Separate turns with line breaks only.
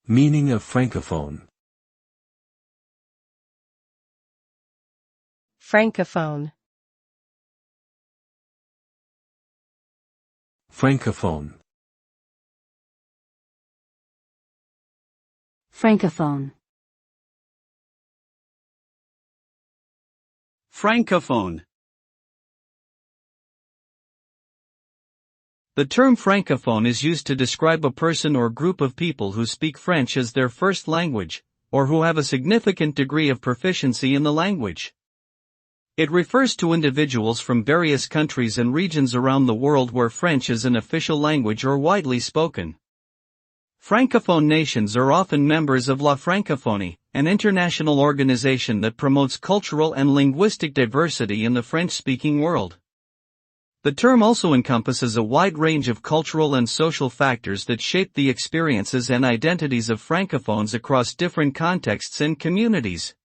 Meaning of francophone.
Francophone.
Francophone.
Francophone.
Francophone. The term francophone is used to describe a person or group of people who speak French as their first language, or who have a significant degree of proficiency in the language. It refers to individuals from various countries and regions around the world where French is an official language or widely spoken. Francophone nations are often members of La Francophonie, an international organization that promotes cultural and linguistic diversity in the French-speaking world. The term also encompasses a wide range of cultural and social factors that shape the experiences and identities of francophones across different contexts and communities.